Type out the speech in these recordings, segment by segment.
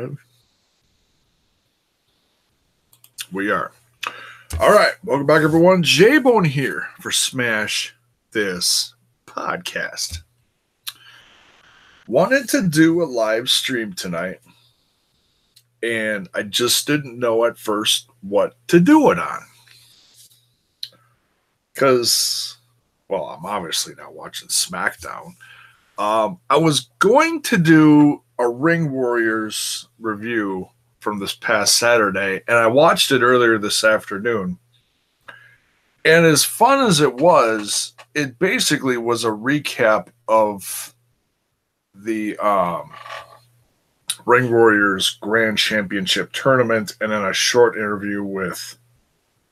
live? We are. All right. Welcome back, everyone. J-Bone here for Smash This Podcast. Wanted to do a live stream tonight, and I just didn't know at first what to do it on. Because, well, I'm obviously not watching SmackDown. I was going to do a Ring Warriors review from this past Saturday, and I watched it earlier this afternoon. And as fun as it was, it basically was a recap of the Ring Warriors Grand Championship tournament, and then a short interview with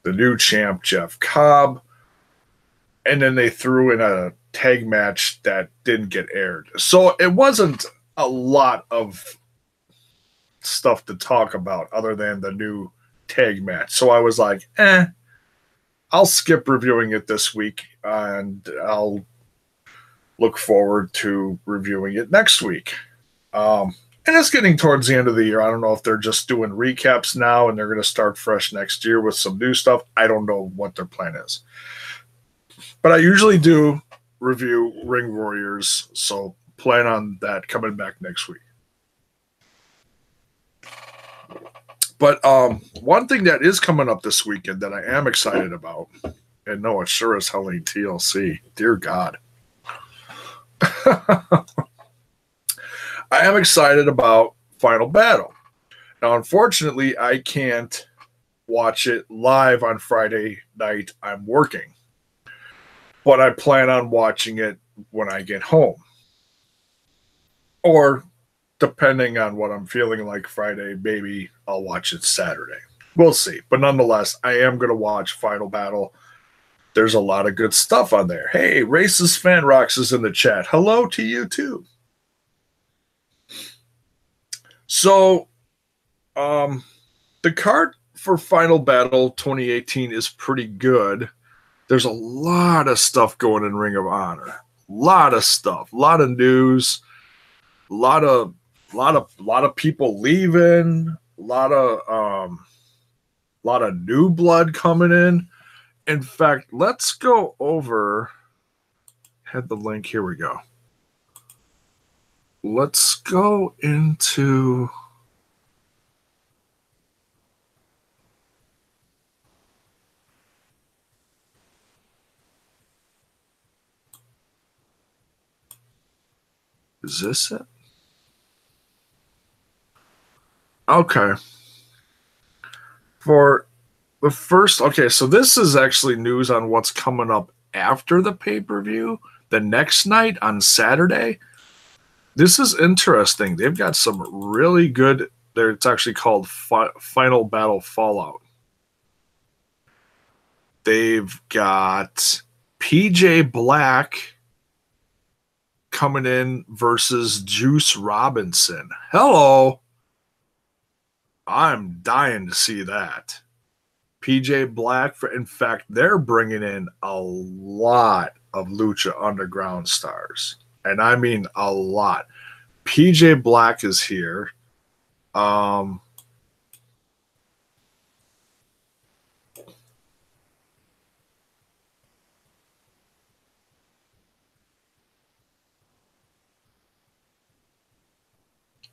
the new champ, Jeff Cobb. And then they threw in a tag match that didn't get aired. So it wasn't a lot of stuff to talk about other than the new tag match. So I was like, I'll skip reviewing it this week, and I'll look forward to reviewing it next week. And it's getting towards the end of the year. I don't know if they're just doing recaps now and they're going to start fresh next year with some new stuff. I don't know what their plan is. But I usually do review Ring Warriors, so plan on that coming back next week. But one thing that is coming up this weekend that I am excited about, and no, it sure as hell ain't TLC. Dear God. I am excited about Final Battle. Now, unfortunately, I can't watch it live on Friday night. I'm working. But I plan on watching it when I get home. Or, depending on what I'm feeling like Friday, maybe I'll watch it Saturday. We'll see. But nonetheless, I am going to watch Final Battle. There's a lot of good stuff on there. Hey, Racist Fan Rocks is in the chat. Hello to you, too. So, the card for Final Battle 2018 is pretty good. There's a lot of stuff going in Ring of Honor. A lot of stuff. A lot of news. A lot of people leaving. A lot of new blood coming in. In fact, let's go over. Had the link. Here we go. Let's go into. Is this it? Okay. For the first, so this is actually news on what's coming up after the pay-per-view, the next night on Saturday. This is interesting. They've got some really good, it's actually called Final Battle Fallout. They've got PJ Black coming in versus Juice Robinson. Hello. I'm dying to see that. PJ Black, in fact, they're bringing in a lot of Lucha Underground stars. And I mean a lot. PJ Black is here.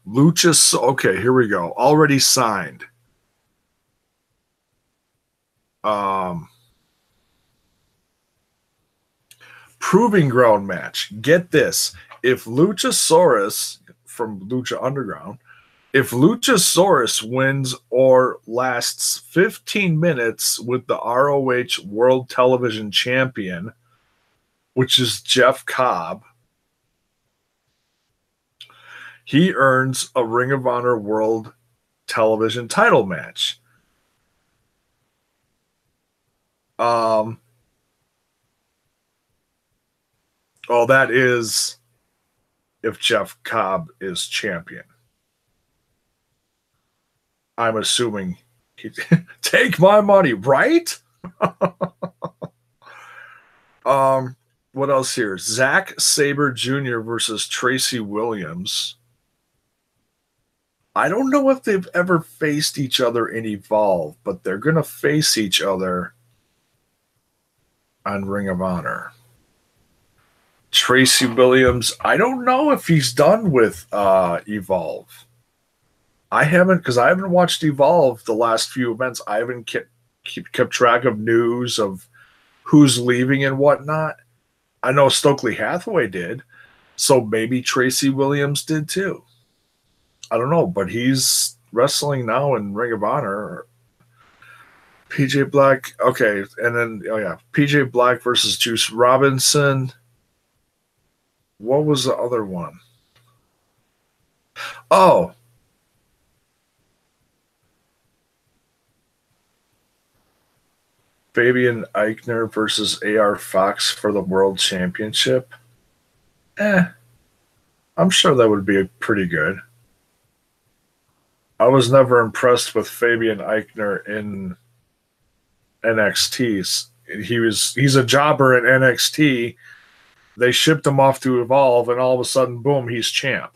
Lucha, okay, here we go. Already signed. Proving ground match. Get this. If Luchasaurus from Lucha Underground, if Luchasaurus wins or lasts 15 minutes with the ROH World Television Champion, which is Jeff Cobb, he earns a Ring of Honor World Television title match. That is if Jeff Cobb is champion. I'm assuming take my money, right? What else here? Zack Sabre Jr. versus Tracy Williams. I don't know if they've ever faced each other in Evolve, but they're going to face each other on Ring of Honor. Tracy Williams, I don't know if he's done with Evolve. I haven't, because I haven't watched Evolve the last few events. I haven't kept track of news of who's leaving and whatnot. I know Stokely Hathaway did, so maybe Tracy Williams did too. I don't know, but he's wrestling now in Ring of Honor. PJ Black, okay, and then PJ Black versus Juice Robinson. What was the other one? Oh, Fabian Eichner versus AR Fox for the World Championship. I'm sure that would be pretty good. I was never impressed with Fabian Eichner in NXT. He's a jobber in NXT. They shipped him off to Evolve, and all of a sudden, boom, he's champ.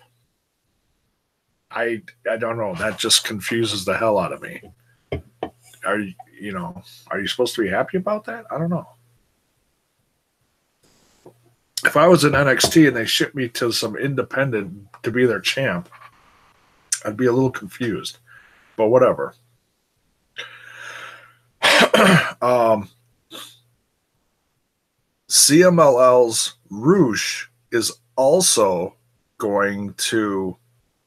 I don't know. That just confuses the hell out of me. Are you supposed to be happy about that? I don't know. If I was in NXT and they shipped me to some independent to be their champ, I'd be a little confused. But whatever. CMLL's Roosh is also going to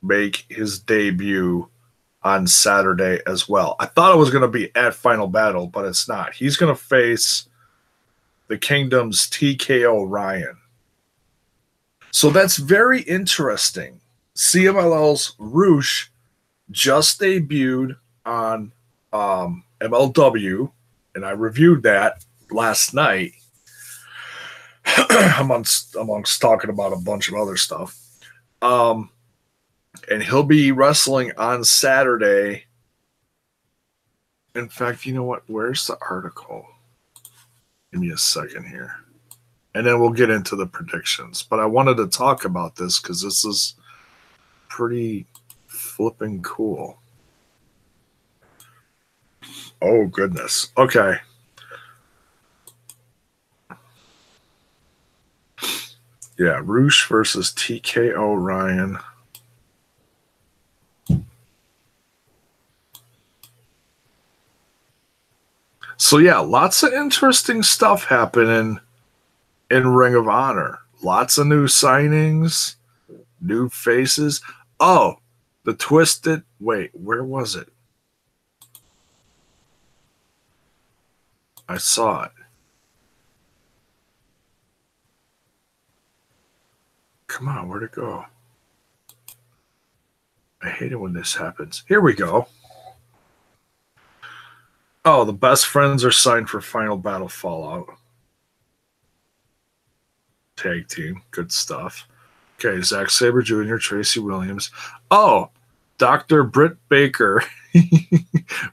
make his debut on Saturday as well. I thought it was going to be at Final Battle, but it's not. He's going to face the Kingdom's TKO Ryan. So that's very interesting. CMLL's Roosh just debuted on MLW, and I reviewed that last night amongst talking about a bunch of other stuff. And he'll be wrestling on Saturday. In fact, you know what? Where's the article? Give me a second here. And then we'll get into the predictions. But I wanted to talk about this because this is pretty flipping cool. Oh, goodness. Okay. Yeah, Roosh versus TKO Ryan. So, yeah, lots of interesting stuff happening in Ring of Honor. Lots of new signings, new faces. Oh, the Twisted. Wait, where was it? I saw it. Come on, where'd it go? I hate it when this happens. Here we go. Oh, the Best Friends are signed for Final Battle Fallout. Tag team. Good stuff. Okay, Zack Sabre Jr., Tracy Williams. Oh, Dr. Britt Baker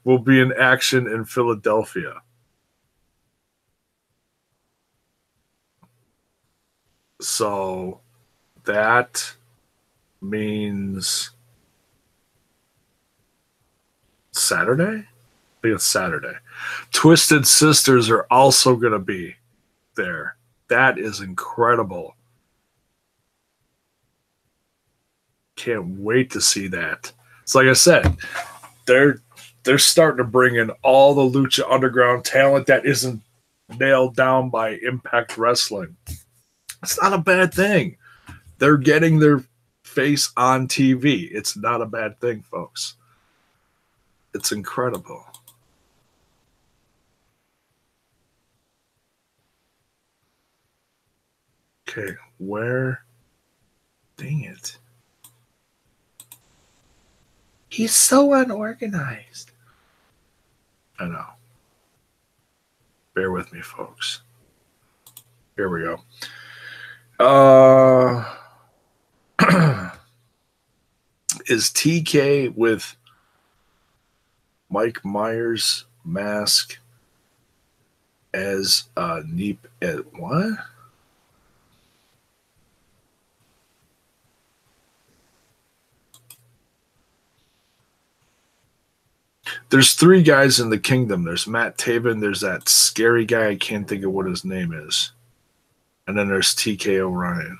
will be in action in Philadelphia. So that means Saturday? I think it's Saturday. Twisted Sisters are also going to be there. That is incredible. Can't wait to see that. It's like I said, they're starting to bring in all the Lucha Underground talent that isn't nailed down by Impact Wrestling. It's not a bad thing. They're getting their face on TV. It's not a bad thing, folks. It's incredible. Okay, where? Dang it. He's so unorganized. I know. Bear with me, folks. Here we go. Is TK with Mike Myers' mask as Neep at what? There's 3 guys in the kingdom. There's Matt Taven. There's that scary guy. I can't think of what his name is. And then there's TK O'Ryan.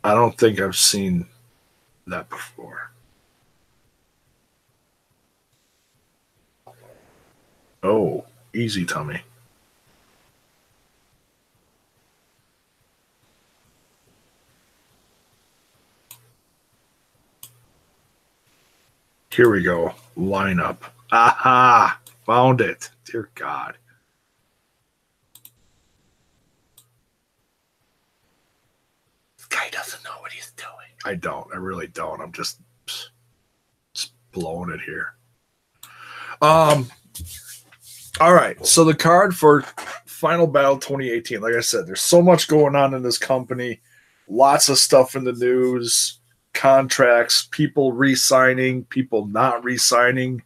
I don't think I've seen that before. Oh, easy, Tommy. Here we go. Lineup. Aha! Found it. Dear God. This guy doesn't know what he's doing. I don't. I really don't. I'm just blowing it here. All right. So the card for Final Battle 2018, like I said, there's so much going on in this company. Lots of stuff in the news, contracts, people re-signing, people not re-signing,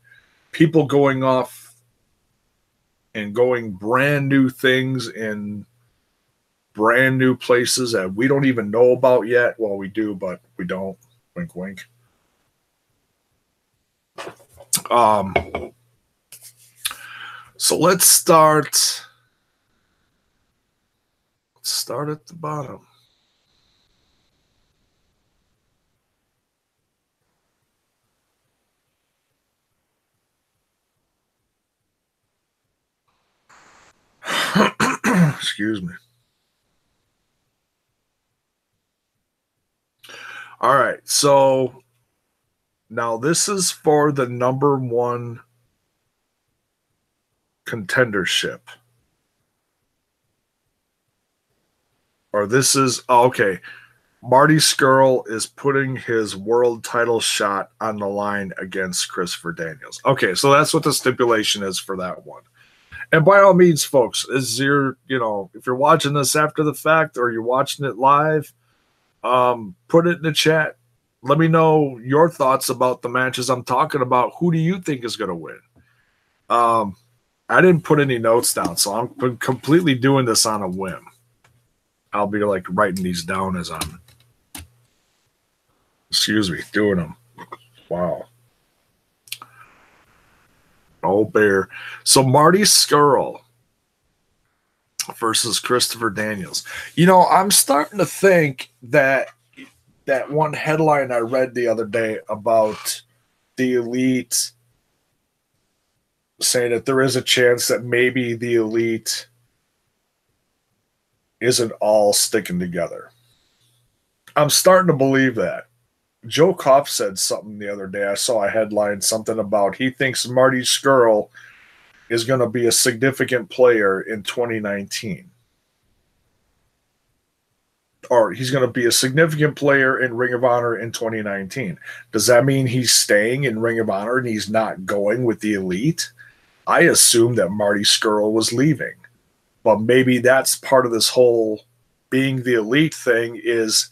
people going off and going brand new things in brand new places that we don't even know about yet. Well, we do, but we don't. Wink, wink. So let's start. Let's start at the bottom. Excuse me. All right, so now this is for the number 1 contendership. Or this is, okay, Marty Scurll is putting his world title shot on the line against Christopher Daniels. Okay, so that's what the stipulation is for that one. And by all means, folks, if you're watching this after the fact or you're watching it live, put it in the chat. Let me know your thoughts about the matches I'm talking about. Who do you think is going to win? I didn't put any notes down, so I'm completely doing this on a whim. I'll be like writing these down as I'm, doing them. Wow. Oh, bear. So Marty Scurll versus Christopher Daniels. I'm starting to think that one headline I read the other day about the Elite saying that there is a chance that maybe the Elite isn't all sticking together. I'm starting to believe that. Joe Koff said something the other day. I saw a headline, something about he thinks Marty Scurll is going to be a significant player in 2019. Or he's going to be a significant player in Ring of Honor in 2019. Does that mean he's staying in Ring of Honor and he's not going with the Elite? I assumed that Marty Scurll was leaving. But maybe that's part of this whole being the Elite thing is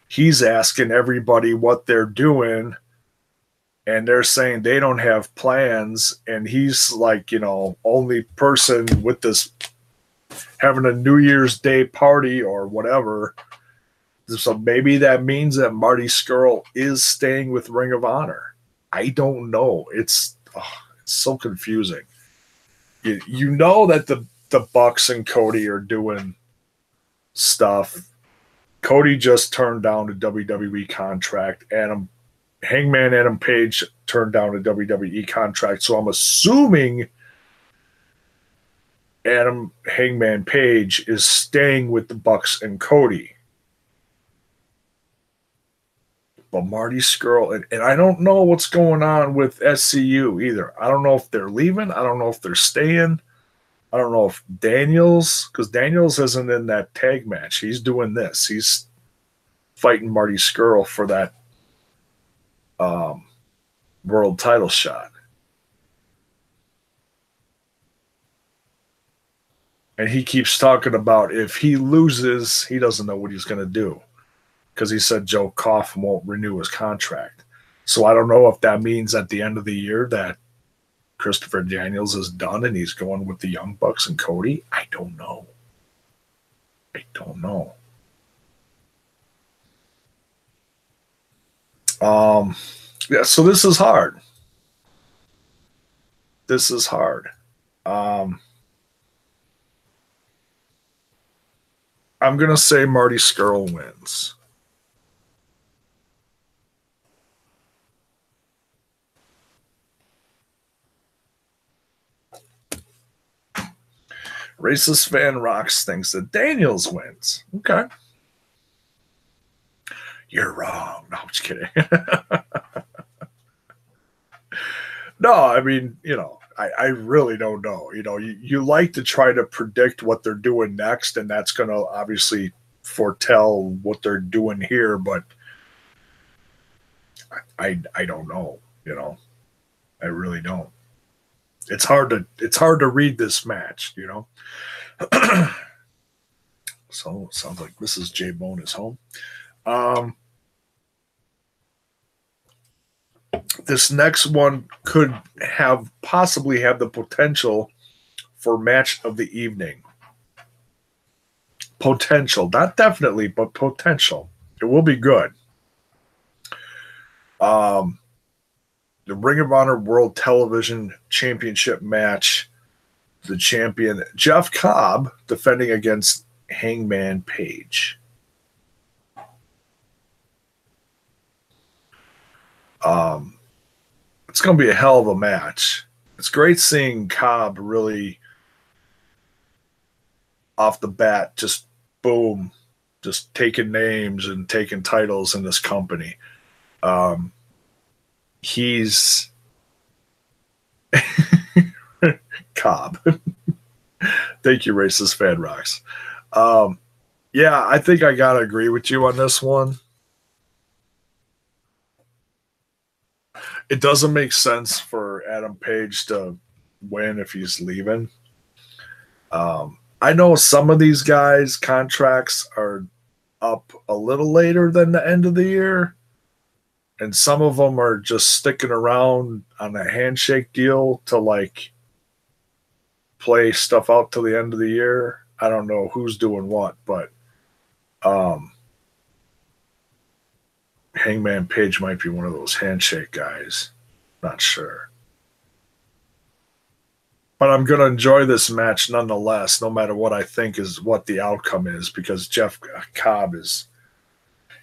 he's asking everybody what they're doing and they're saying they don't have plans. And he's like, only person with this having a New Year's Day party or whatever. So maybe that means that Marty Scurll is staying with Ring of Honor. I don't know. It's so confusing. You know that the Bucks and Cody are doing stuff. Cody just turned down a WWE contract. Hangman Adam Page turned down a WWE contract. So I'm assuming Hangman Page is staying with the Bucks and Cody. But Marty Scurll, and I don't know what's going on with SCU either. I don't know if they're leaving. I don't know if they're staying. I don't know if because Daniels isn't in that tag match. He's doing this. He's fighting Marty Scurll for that world title shot. And he keeps talking about if he loses, he doesn't know what he's going to do. Because he said Joe Koff won't renew his contract. So I don't know if that means at the end of the year that Christopher Daniels is done and he's going with the Young Bucks and Cody. I don't know. Yeah, so this is hard. This is hard. Um, I'm gonna say Marty Skrull wins. Racist Fan Rocks thinks that Daniels wins. Okay. You're wrong. No, I'm just kidding. No, I mean, I really don't know. You like to try to predict what they're doing next, and that's going to obviously foretell what they're doing here, but I don't know. I really don't. It's hard to read this match. So sounds like Mrs. J Bone is home. Um, this next one could possibly have the potential for match of the evening. Potential, not definitely, but potential. It will be good. Um, the Ring of Honor World Television Championship match. The champion Jeff Cobb defending against Hangman Page. It's going to be a hell of a match. It's great seeing Cobb really off the bat, just boom, just taking names and taking titles in this company. He's Cobb. Thank you, Racist Fan Rocks. Yeah, I think I got to agree with you on this one. It doesn't make sense for Adam Page to win if he's leaving. I know some of these guys' contracts are up a little later than the end of the year, and some of them are just sticking around on a handshake deal to like play stuff out to the end of the year. I don't know who's doing what, but Hangman Page might be one of those handshake guys. Not sure. But I'm going to enjoy this match nonetheless, no matter what I think is what the outcome is, because Jeff Cobb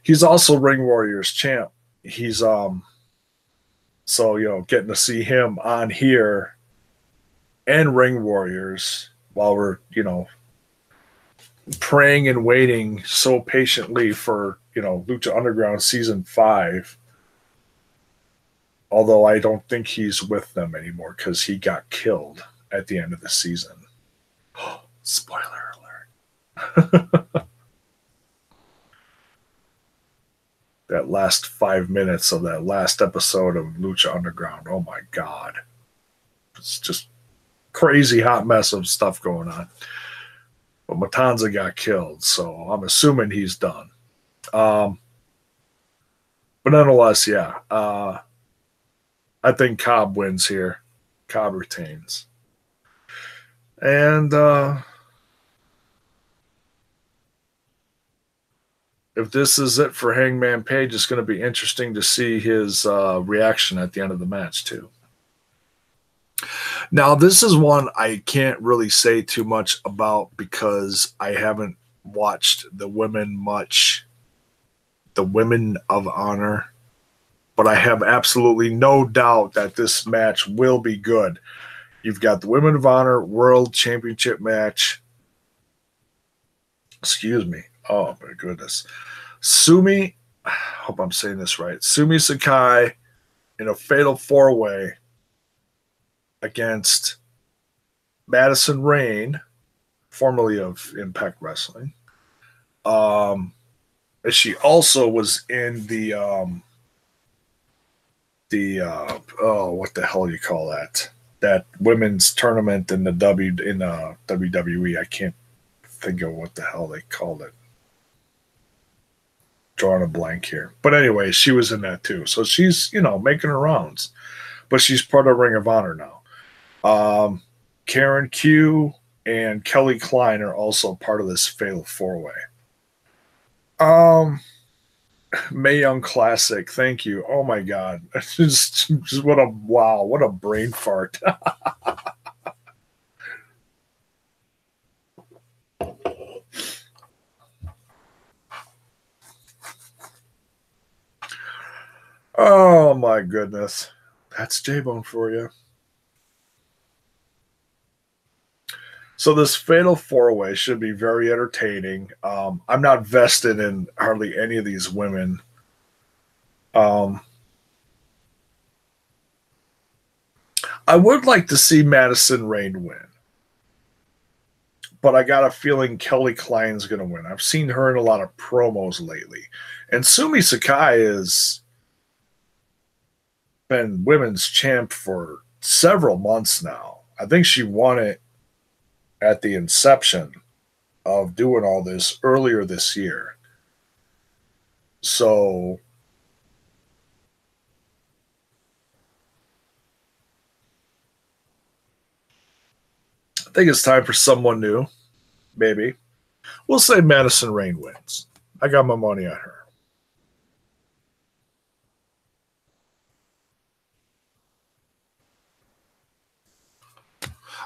he's also Ring Warriors champ. He's so getting to see him on here and Ring Warriors while we're praying and waiting so patiently for Lucha Underground season 5. Although I don't think he's with them anymore because he got killed at the end of the season. Spoiler alert. That last 5 minutes of that last episode of Lucha Underground. Oh my God. It's just crazy hot mess of stuff going on. But Matanza got killed, so I'm assuming he's done. But nonetheless, yeah. I think Cobb wins here. Cobb retains. And if this is it for Hangman Page, it's going to be interesting to see his reaction at the end of the match, too. Now, this is one I can't really say too much about because I haven't watched the women much, the Women of Honor, but I have absolutely no doubt that this match will be good. You've got the Women of Honor World Championship match. Excuse me. Oh, my goodness. Sumi, I hope I'm saying this right. Sumi Sakai in a fatal 4-way against Madison Rayne, formerly of Impact Wrestling. She also was in the what the hell do you call that? That women's tournament in the WWE. I can't think of what the hell they called it. Drawing a blank here. But anyway, she was in that too. So she's, making her rounds. But she's part of Ring of Honor now. Karen Q and Kelly Klein are also part of this fatal 4-way. Mae Young Classic. Thank you. Oh my God. Just what a wow. What a brain fart. Oh my goodness. That's J-Bone for you. So this fatal four-way should be very entertaining. I'm not vested in hardly any of these women. Um, I would like to see Madison Rain win, but I got a feeling Kelly Klein's going to win. I've seen her in a lot of promos lately, and Sumi Sakai has been women's champ for several months now. I think she won it at the inception of doing all this earlier this year. So I think it's time for someone new, maybe. We'll say Madison Rain wins. I got my money on her.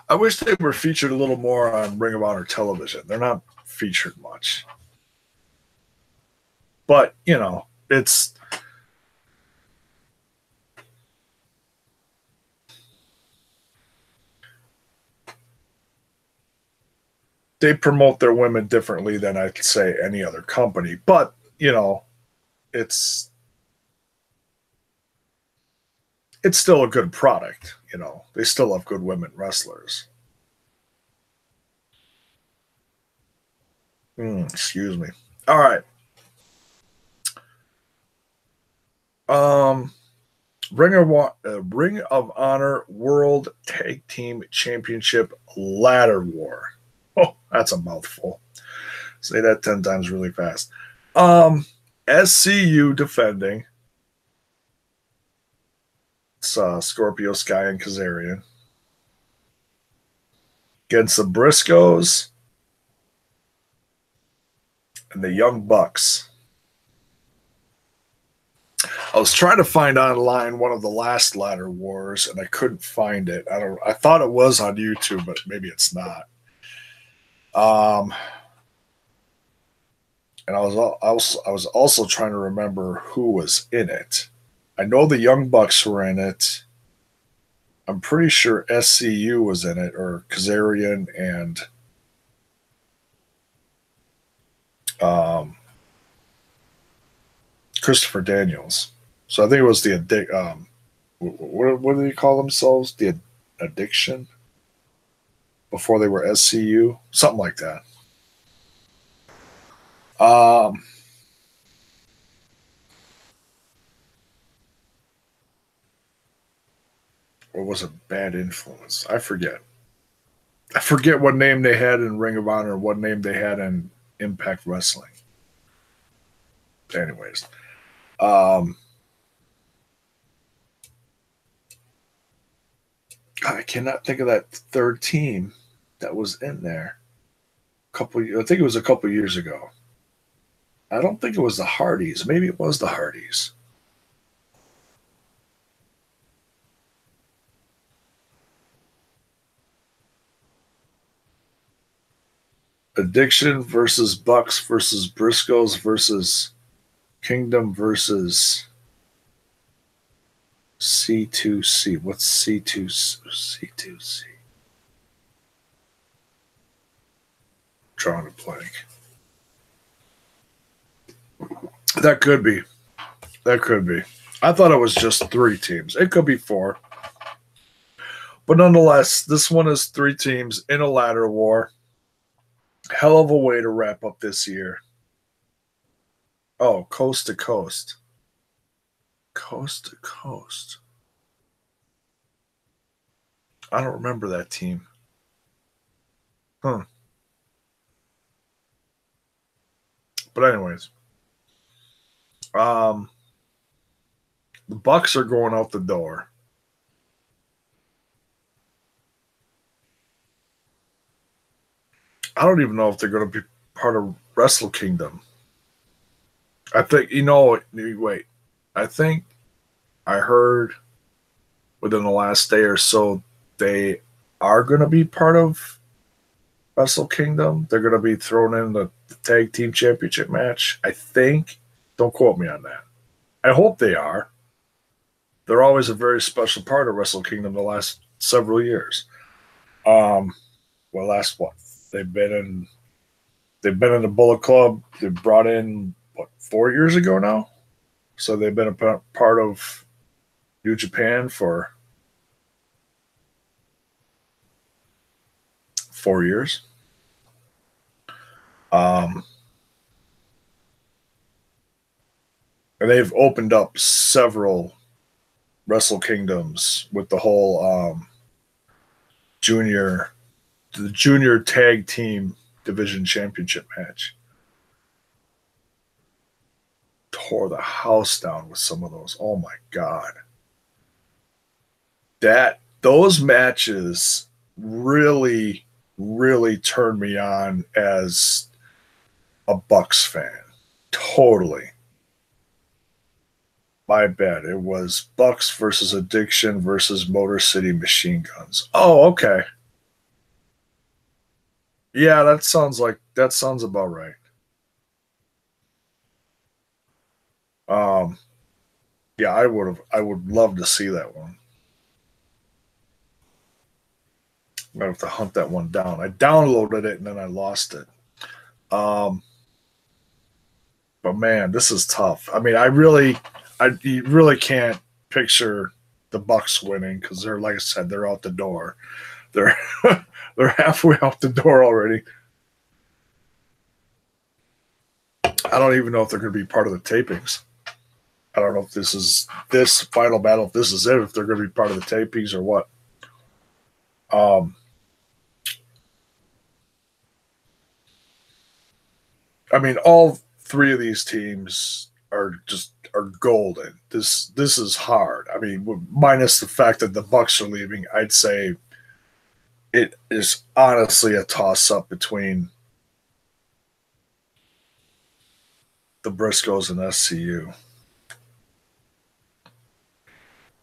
I wish they were featured a little more on Ring of Honor television. They're not featured much. But, it's they promote their women differently than I'd say any other company. But, it's it's still a good product, They still have good women wrestlers. Excuse me. All right. Um Ring of Honor World Tag Team Championship Ladder War. Oh, that's a mouthful. Say that 10 times really fast. SCU defending. It's Scorpio Sky and Kazarian. Against the Briscoes and the Young Bucks. I was trying to find online one of the last ladder wars, and I couldn't find it. I thought it was on YouTube, but maybe it's not. And I was also trying to remember who was in it. I know the Young Bucks were in it. I'm pretty sure SCU was in it, or Kazarian and Christopher Daniels. So I think it was the what do they call themselves? The Addiction before they were SCU, something like that. Or was it Bad Influence? I forget. I forget what name they had in Ring of Honor, what name they had in Impact Wrestling. Anyways, I cannot think of that third team that was in there. I think it was a couple years ago. I don't think it was the Hardys. Maybe it was the Hardys. Addiction versus Bucks versus Briscoes versus Kingdom versus C2C. What's C2C? Drawing a blank. That could be. That could be. I thought it was just 3 teams. It could be 4. But nonetheless, this one is 3 teams in a ladder war. Hell of a way to wrap up this year. Oh, coast to coast. Coast to coast. I don't remember that team. Huh. But anyways, the Bucks are going out the door. I don't even know if they're going to be part of Wrestle Kingdom. I think wait. I think I heard within the last day or so they are going to be part of Wrestle Kingdom. They're going to be thrown in the tag team championship match. I think. Don't quote me on that. I hope they are. They're always a very special part of Wrestle Kingdom the last several years. Last what? They've been in the Bullet Club. They brought in what 4 years ago now. So they've been a part of New Japan for 4 years. And they've opened up several Wrestle Kingdoms with the whole junior tag team division championship match. Tore the house down with some of those. Oh my God. Those matches really, really turned me on as a Bucks fan. Totally. My bad. It was Bucks versus Addiction versus Motor City Machine Guns. Oh, okay. Yeah, that sounds about right. Um, yeah, I would love to see that one. I'm gonna have to hunt that one down. I downloaded it and then I lost it. Um, but man, this is tough. I mean, you really can't picture the Bucks winning because they're, like I said, they're out the door. They're they're halfway out the door already. I don't even know if they're going to be part of the tapings. I don't know if this final battle, if this is it, if they're going to be part of the tapings or what. I mean, all three of these teams are golden. This is hard. I mean, minus the fact that the Bucks are leaving, I'd say it is honestly a toss up between the Briscoes and SCU.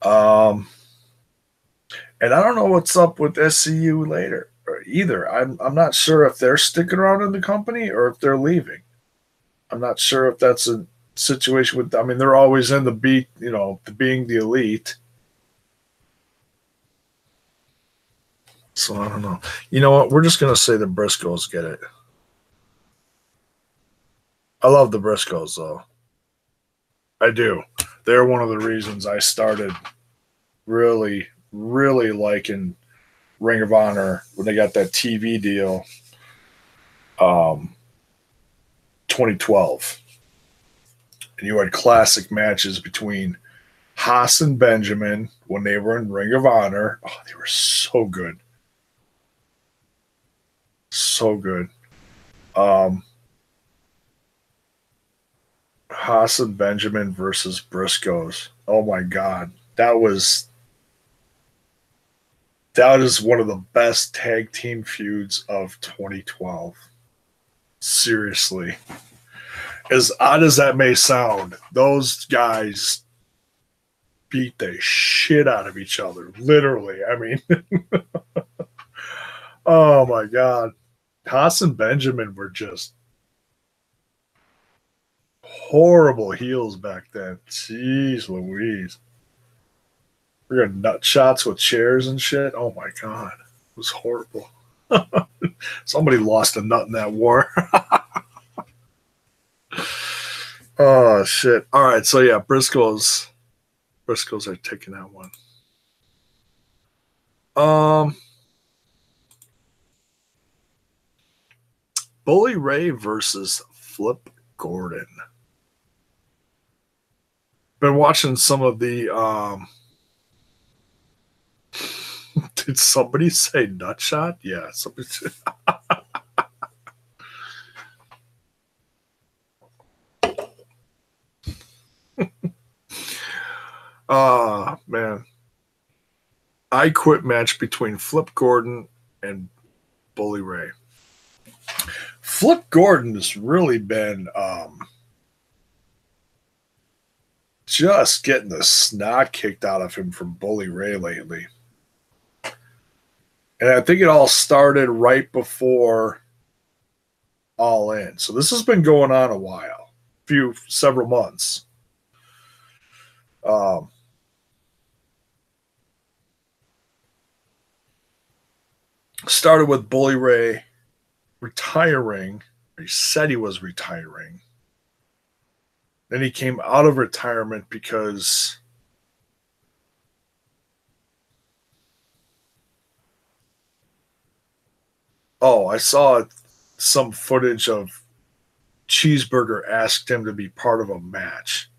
And I don't know what's up with SCU later either. I'm not sure if they're sticking around in the company or if they're leaving. I'm not sure if that's a situation with. I mean, they're always in the being the elite. So I don't know. You know what? We're just gonna say the Briscoes get it. I love the Briscoes though. I do. They're one of the reasons I started really, really liking Ring of Honor when they got that TV deal. 2012. And you had classic matches between Haas and Benjamin when they were in Ring of Honor. Oh, they were so good. So good. Haas and Benjamin versus Briscoes. Oh my God. That is one of the best tag team feuds of 2012. Seriously. As odd as that may sound, those guys beat the shit out of each other. Literally. I mean, oh my God. Haas and Benjamin were just horrible heels back then. Jeez Louise. We're gonna nut shots with chairs and shit. Oh my God. It was horrible. Somebody lost a nut in that war. Oh shit. All right, so yeah, Briscoes are taking that one. Bully Ray versus Flip Gordon. Been watching some of the did somebody say nut shot? Yeah, somebody said. Man. I Quit match between Flip Gordon and Bully Ray. Flip Gordon has really been just getting the snot kicked out of him from Bully Ray lately. And I think it all started right before All In. So this has been going on a while, several months. Started with Bully Ray retiring. He said he was retiring. Then he came out of retirement because I saw some footage of Cheeseburger asked him to be part of a match.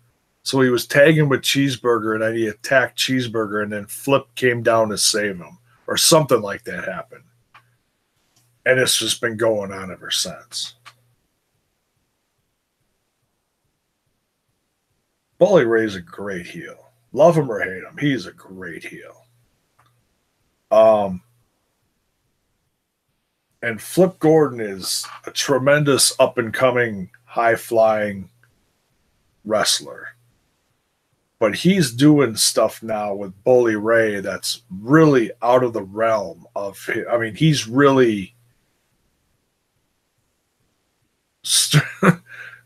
So he was tagging with Cheeseburger, and then he attacked Cheeseburger, and then Flip came down to save him, or something like that happened. And it's just been going on ever since. Bully Ray's a great heel. Love him or hate him, he's a great heel. And Flip Gordon is a tremendous up-and-coming, high-flying wrestler. But he's doing stuff now with Bully Ray that's really out of the realm of him. I mean, he's really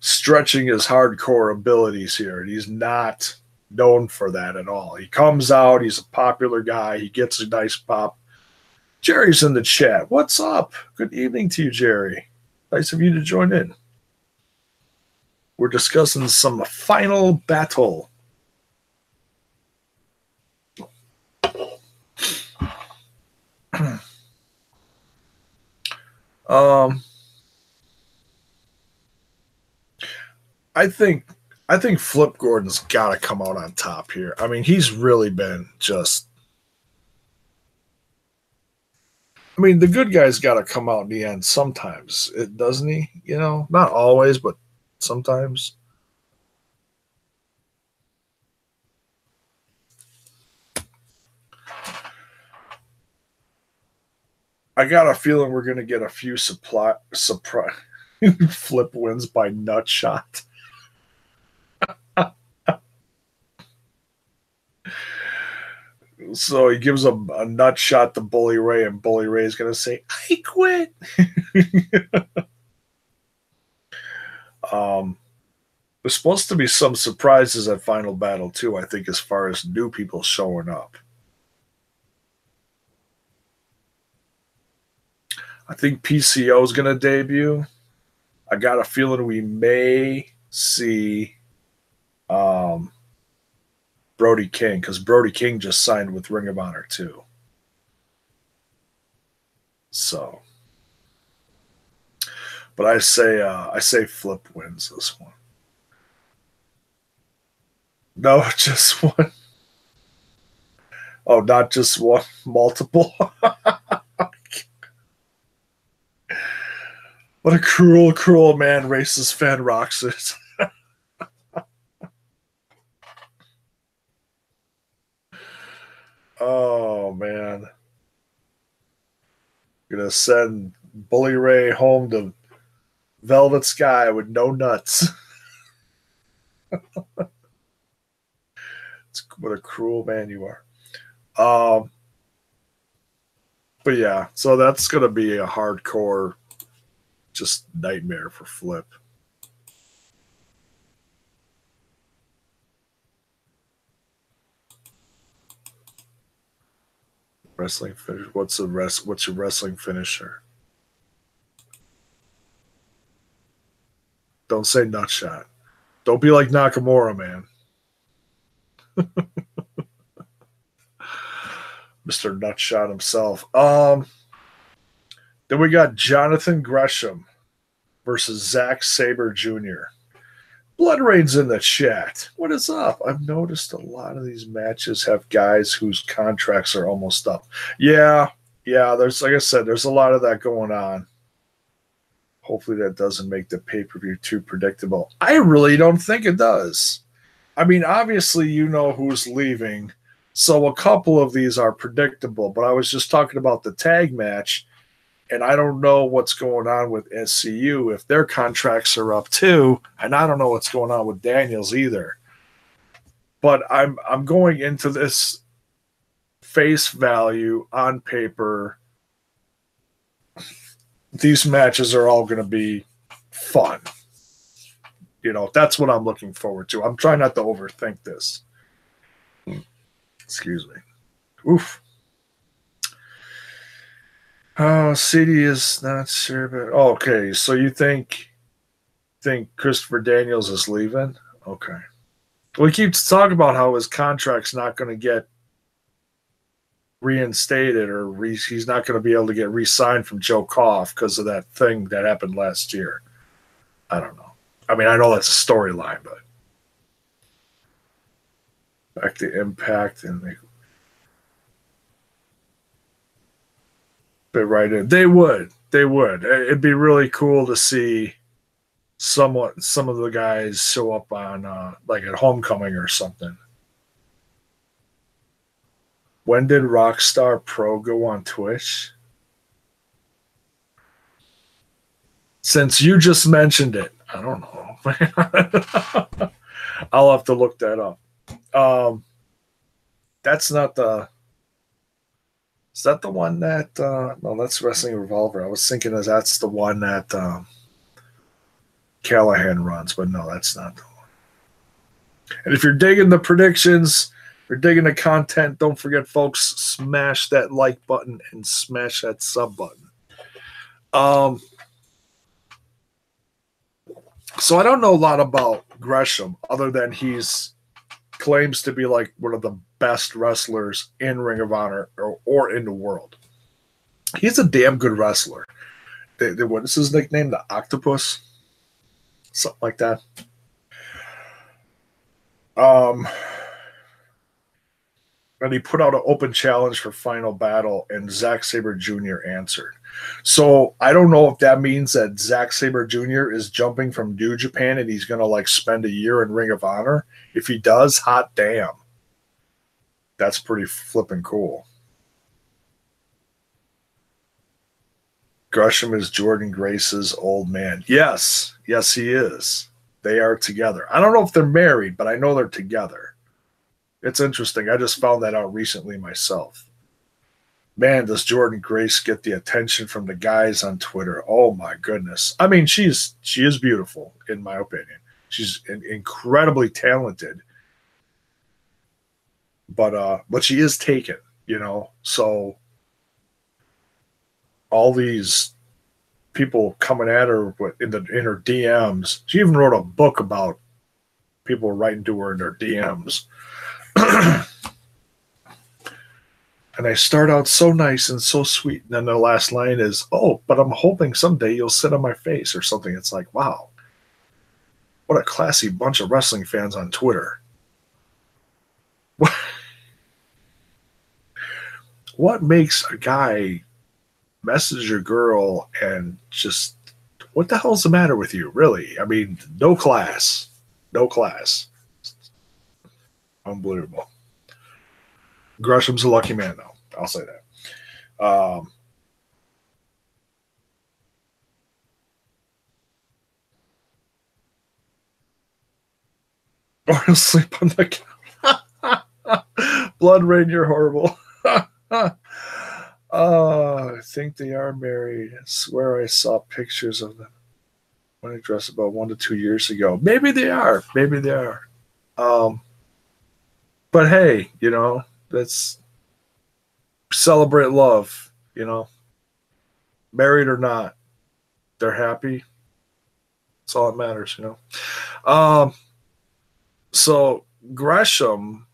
stretching his hardcore abilities here. And he's not known for that at all. He comes out, he's a popular guy, he gets a nice pop. Jerry's in the chat. What's up? Good evening to you, Jerry. Nice of you to join in. We're discussing some final battle. I think Flip Gordon's got to come out on top here. I mean, he's really been just. I mean, the good guy's got to come out in the end sometimes, doesn't he? You know, not always, but sometimes. I got a feeling we're going to get a few surprise Flip wins by Nutshot. So he gives a nut shot to Bully Ray, and Bully Ray is going to say, I quit. There's supposed to be some surprises at Final Battle, too, I think, as far as new people showing up. I think PCO is going to debut. I got a feeling we may see Brody King, because Brody King just signed with Ring of Honor too. So, but I say Flip wins this one. No, just one. Oh, not just one, multiple. What a cruel, cruel man racist fan Rocks is. Oh, man. Gonna send Bully Ray home to Velvet Sky with no nuts. What a cruel man you are. But yeah, so that's gonna be a hardcore just nightmare for Flip. Wrestling finish. What's your wrestling finisher? Don't say nutshot. Don't be like Nakamura, man. Mr. Nutshot himself. Then we got Jonathan Gresham versus Zack Sabre Jr. Blood Rain's in the chat. What is up? I've noticed a lot of these matches have guys whose contracts are almost up. Yeah. There's, like I said, there's a lot of that going on. Hopefully that doesn't make the pay-per-view too predictable. I really don't think it does. I mean, obviously you know who's leaving, so a couple of these are predictable, but I was just talking about the tag match, and I don't know what's going on with SCU, if their contracts are up too, and I don't know what's going on with Daniels either. But I'm going into this face value on paper. These matches are all going to be fun. You know, that's what I'm looking forward to. I'm trying not to overthink this. Excuse me. Oof. Oh, CD is not sure, but okay. So you think Christopher Daniels is leaving? Okay. Well, he keeps talking about how his contract's not going to get reinstated, or he's not going to be able to get re-signed from Joe Koff because of that thing that happened last year. I don't know. I mean, I know that's a storyline, but back to Impact and they fit right in. They would. It'd be really cool to see some of the guys show up on like at Homecoming or something. When did Rockstar Pro go on Twitch? Since you just mentioned it, I don't know. I'll have to look that up. That's not the. Is that the one that? No, that's Wrestling Revolver. I was thinking that's the one that Callahan runs, but no, that's not the one. And if you're digging the predictions, you're digging the content, don't forget, folks, smash that like button and smash that sub button. So I don't know a lot about Gresham other than he's claims to be like one of the best wrestlers in Ring of Honor or in the world. He's a damn good wrestler. What is his nickname? The Octopus? Something like that. And he put out an open challenge for Final Battle, and Zack Sabre Jr. answered. So I don't know if that means that Zack Sabre Jr. is jumping from New Japan and he's going to like spend a year in Ring of Honor. If he does, hot damn. That's pretty flippin' cool. Gresham is Jordan Grace's old man. Yes, he is. They are together. I don't know if they're married, but I know they're together. It's interesting. I just found that out recently myself. Man, does Jordan Grace get the attention from the guys on Twitter? Oh my goodness. I mean, she is beautiful, in my opinion. She's incredibly talented. But she is taken, you know. So all these people coming at her in her DMs. She even wrote a book about people writing to her in their DMs. And I start out so nice and so sweet, and then the last line is, "Oh, but I'm hoping someday you'll sit on my face," or something. It's like, wow, what a classy bunch of wrestling fans on Twitter. What makes a guy message a girl and just, what the hell's the matter with you, really? I mean, no class. Unbelievable. Gresham's a lucky man, though. I'll say that. Or he'll sleep on the couch. Blood Rain, you're horrible. I think they are married. I swear I saw pictures of them when I dressed about 1 to 2 years ago. Maybe they are. But hey, you know, let's celebrate love, you know. Married or not, they're happy. That's all that matters, you know. So Gresham,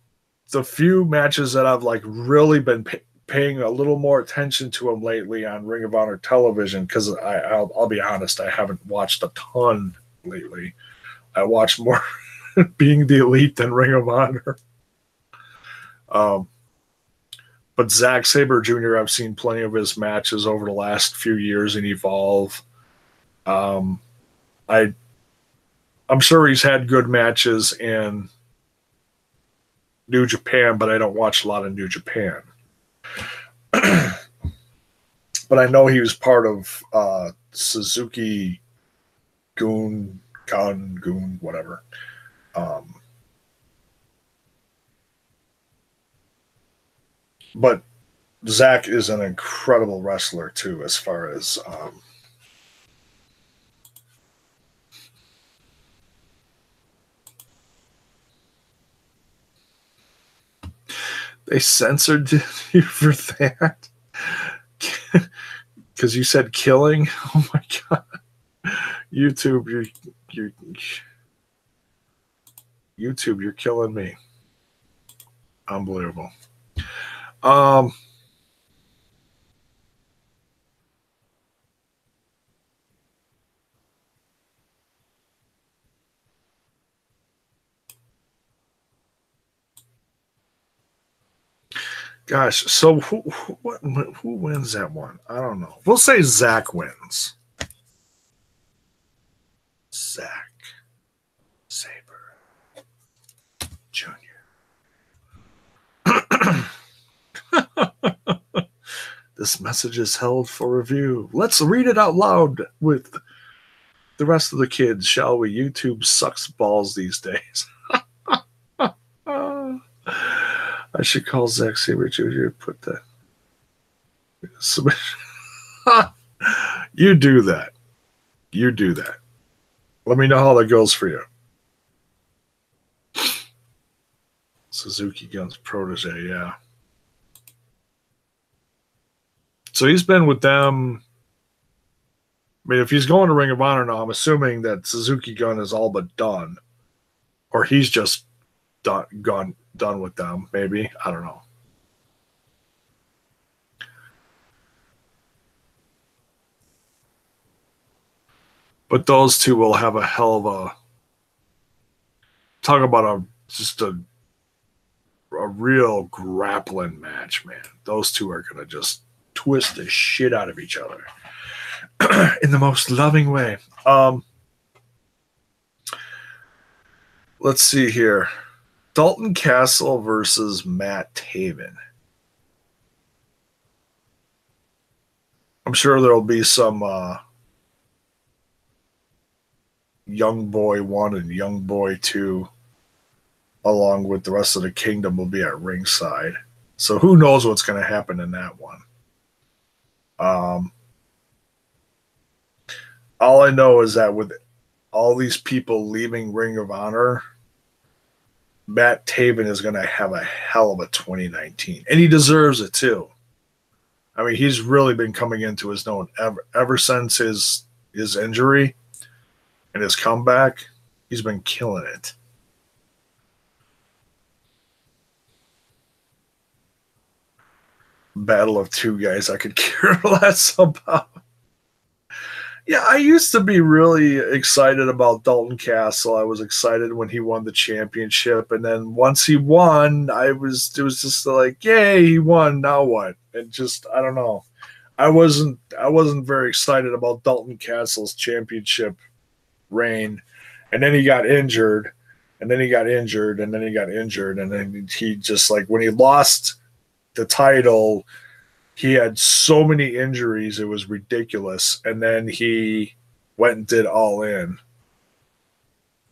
the few matches that I've like really been paying a little more attention to him lately on Ring of Honor television, because I'll be honest, I haven't watched a ton lately. I watch more Being the Elite than Ring of Honor. But Zack Sabre Jr., I've seen plenty of his matches over the last few years in Evolve. I'm sure he's had good matches in New Japan, but I don't watch a lot of New Japan. But I know he was part of Suzuki Goon, whatever. But Zach is an incredible wrestler too, as far as they censored you for that because you said killing. Oh my god, YouTube, you're YouTube, you're killing me. Unbelievable. Gosh, so who wins that one? I don't know. We'll say Zach wins. Zach Saber Jr. This message is held for review. Let's read it out loud with the rest of the kids, shall we? YouTube sucks balls these days. I should call Zach Sabre Jr. Put that submission. You do that. You do that. Let me know how that goes for you. Suzuki Gun's protege, yeah. So he's been with them. I mean, if he's going to Ring of Honor now, I'm assuming that Suzuki Gun is all but done. Or he's just done with them, maybe. I don't know. But those two will have a hell of a talk about a real grappling match, man. Those two are gonna just twist the shit out of each other in the most loving way. Let's see here. Dalton Castle versus Matt Taven. I'm sure there'll be some Young Boy 1 and Young Boy 2, along with the rest of the kingdom, will be at ringside. So who knows what's going to happen in that one. All I know is that with all these people leaving Ring of Honor, Matt Taven is going to have a hell of a 2019. And he deserves it too. I mean, he's really been coming into his own ever since his injury and his comeback. He's been killing it. Battle of two guys I could care less about. Yeah, I used to be really excited about Dalton Castle. I was excited when he won the championship, and then once he won, it was just like, yay, he won. Now what? And just I don't know. I wasn't very excited about Dalton Castle's championship reign, and then he got injured, and then he got injured, and then he got injured, and then he just like when he lost the title. He had so many injuries, it was ridiculous. And then he went and did All In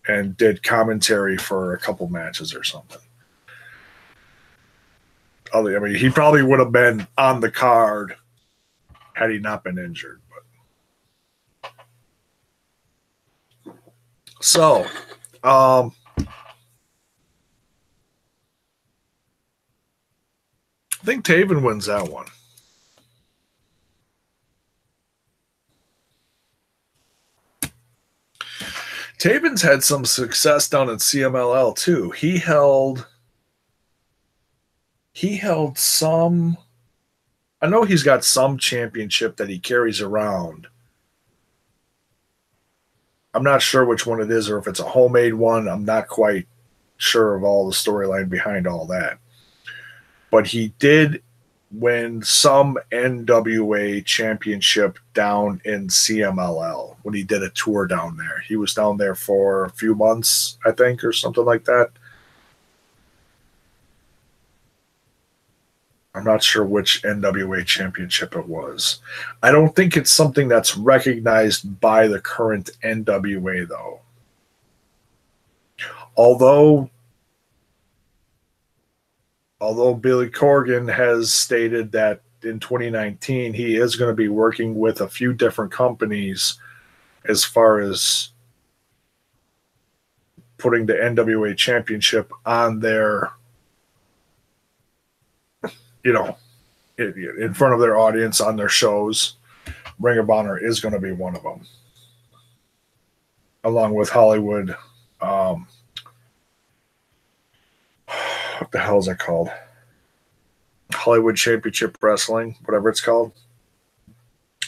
and did commentary for a couple matches or something. I mean, he probably would have been on the card had he not been injured. But so, I think Taven wins that one. Taven's had some success down in CMLL too. He held some. I know he's got some championship that he carries around. I'm not sure which one it is or if it's a homemade one. I'm not quite sure of all the storyline behind all that. But he did win some NWA championship down in CMLL when he did a tour down there. He was down there for a few months, I think, or something like that. I'm not sure which NWA championship it was. I don't think it's something that's recognized by the current NWA, though. Although although Billy Corgan has stated that in 2019 he is going to be working with a few different companies as far as putting the NWA championship on their, you know, in front of their audience on their shows. Ring of Honor is going to be one of them, along with Hollywood. What the hell is it called? Hollywood Championship Wrestling, whatever it's called.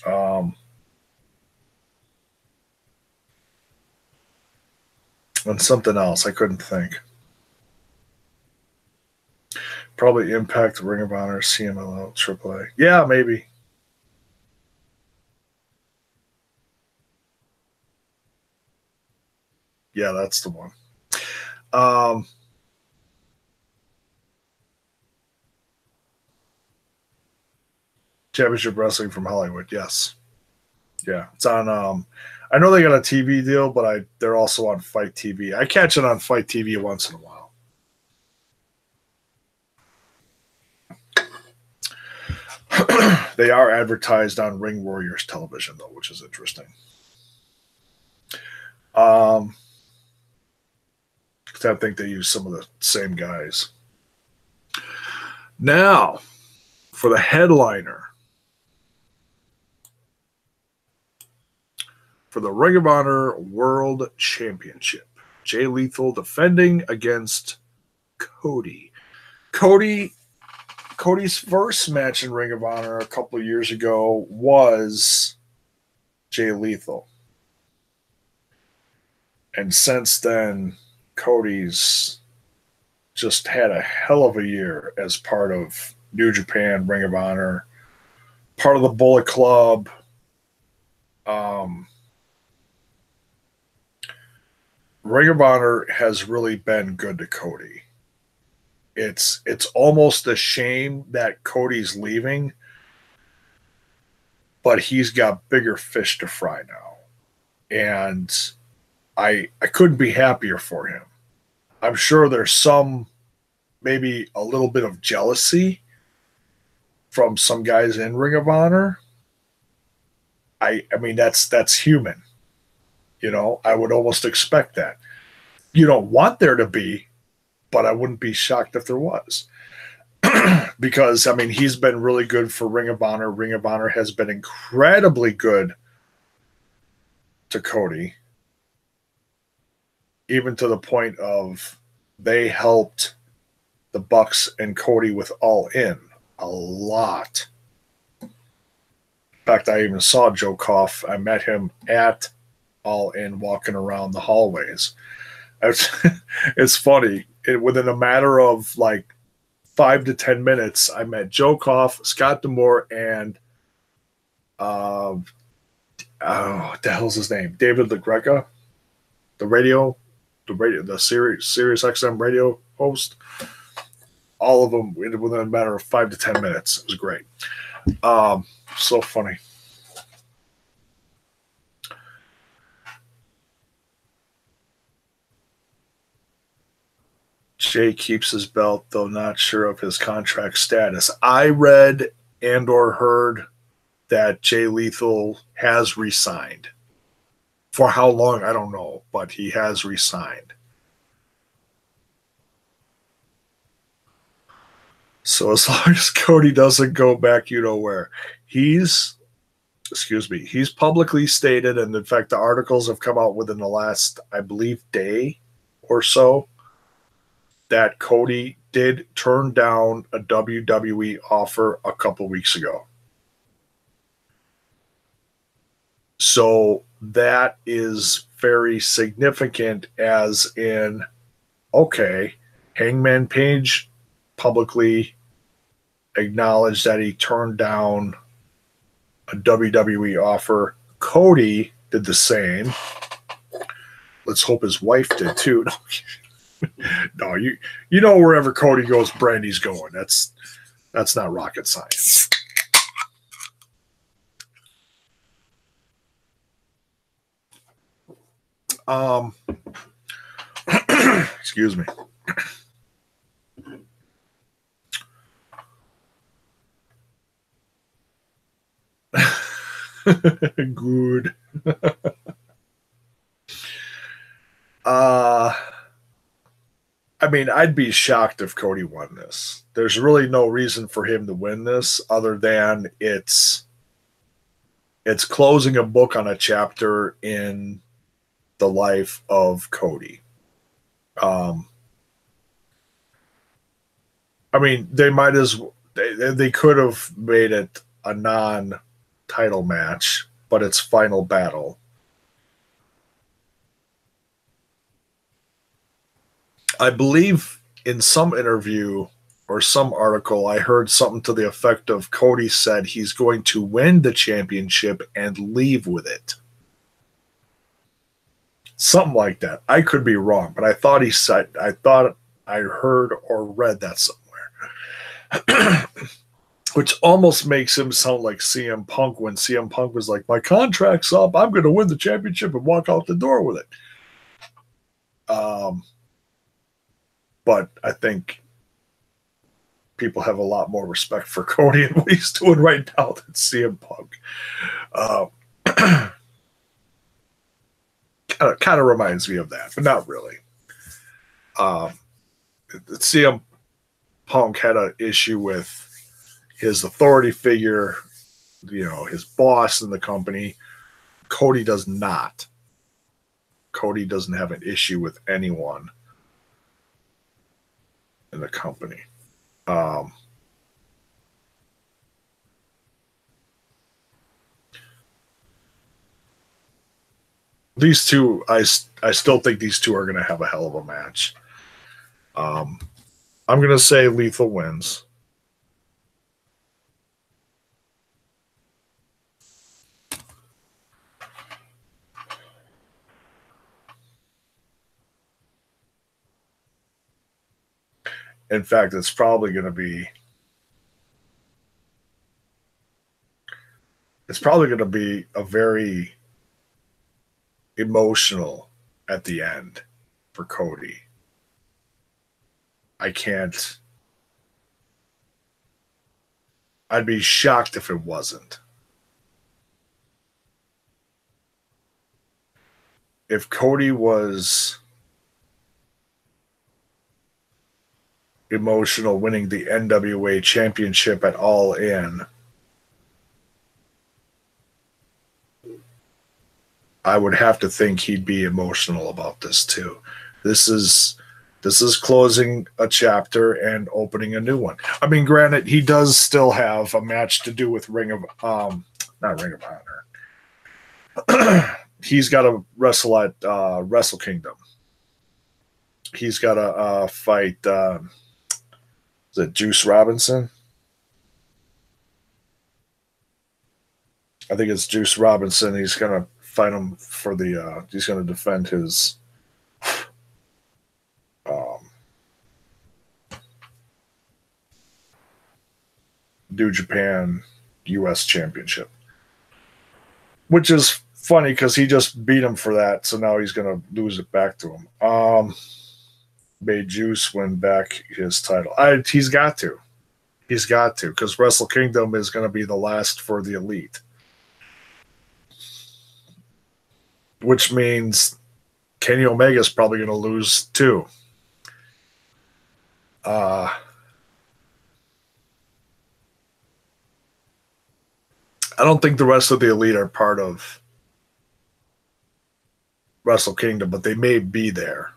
And something else I couldn't think. Probably Impact, Ring of Honor, CMLL, AAA. Yeah, maybe. Yeah, that's the one. Championship Wrestling from Hollywood. Yes. Yeah, it's on. I know they got a TV deal, but they're also on Fight TV. I catch it on Fight TV once in a while. They are advertised on Ring Warriors television, though, which is interesting. I think they use some of the same guys. Now, for the headliner, for the Ring of Honor World Championship, Jay Lethal defending against Cody. Cody's first match in Ring of Honor a couple of years ago was Jay Lethal. And since then, Cody's just had a hell of a year as part of New Japan, Ring of Honor, part of the Bullet Club. Ring of Honor has really been good to Cody. It's almost a shame that Cody's leaving, but he's got bigger fish to fry now. And I couldn't be happier for him. I'm sure there's some, maybe a little bit of jealousy from some guys in Ring of Honor. I mean that's human. You know, I would almost expect that. You don't want there to be, but I wouldn't be shocked if there was. Because, I mean, he's been really good for Ring of Honor. Ring of Honor has been incredibly good to Cody, even to the point of they helped the Bucks and Cody with All In a lot. In fact, I even saw Joe Koff. I met him at All In walking around the hallways. It's funny. Within a matter of like 5 to 10 minutes, I met Joe Koff, Scott D'Amore, and what the hell's his name? David LaGreca, the Sirius XM radio host. All of them within a matter of 5 to 10 minutes. It was great. So funny. Jay keeps his belt, though not sure of his contract status. I read and or heard that Jay Lethal has resigned. For how long, I don't know, but he has resigned. So as long as Cody doesn't go back, you know where, he's publicly stated, and in fact, the articles have come out within the last, I believe, day or so, that Cody did turn down a WWE offer a couple weeks ago. So that is very significant, as in, okay, Hangman Page publicly acknowledged that he turned down a WWE offer. Cody did the same. Let's hope his wife did too. No, you know wherever Cody goes, Brandy's going. That's not rocket science. Excuse me. Good. uh I mean, I'd be shocked if Cody won this. There's really no reason for him to win this other than it's closing a book on a chapter in the life of Cody. Um, I mean, they could have made it a non-title match, but it's final battle. I believe in some interview or some article, I heard something to the effect of Cody said he's going to win the championship and leave with it. Something like that. I could be wrong, but I thought I heard or read that somewhere. Which almost makes him sound like CM Punk when CM Punk was like, my contract's up, I'm going to win the championship and walk out the door with it. But I think people have a lot more respect for Cody and what he's doing right now than CM Punk. Kind of reminds me of that, but not really. CM Punk had an issue with his authority figure, his boss in the company. Cody does not. Cody doesn't have an issue with anyone in the company. These two, I still think these two are going to have a hell of a match. I'm going to say Lethal wins. In fact, it's probably going to be a very emotional at the end for Cody. I'd be shocked if it wasn't. If Cody was emotional winning the NWA championship at All In, I would have to think he'd be emotional about this too. This is closing a chapter and opening a new one. I mean, granted, he does still have a match to do with not Ring of Honor. He's got to wrestle at Wrestle Kingdom. He's got to fight. Is it Juice Robinson? I think it's Juice Robinson. He's going to fight him for the. He's going to defend his. New Japan U.S. Championship, which is funny because he just beat him for that, so now he's going to lose it back to him. Made Juice win back his title. He's got to, because Wrestle Kingdom is going to be the last for the Elite, which means Kenny Omega is probably going to lose too. I don't think the rest of the Elite are part of Wrestle Kingdom, but they may be there.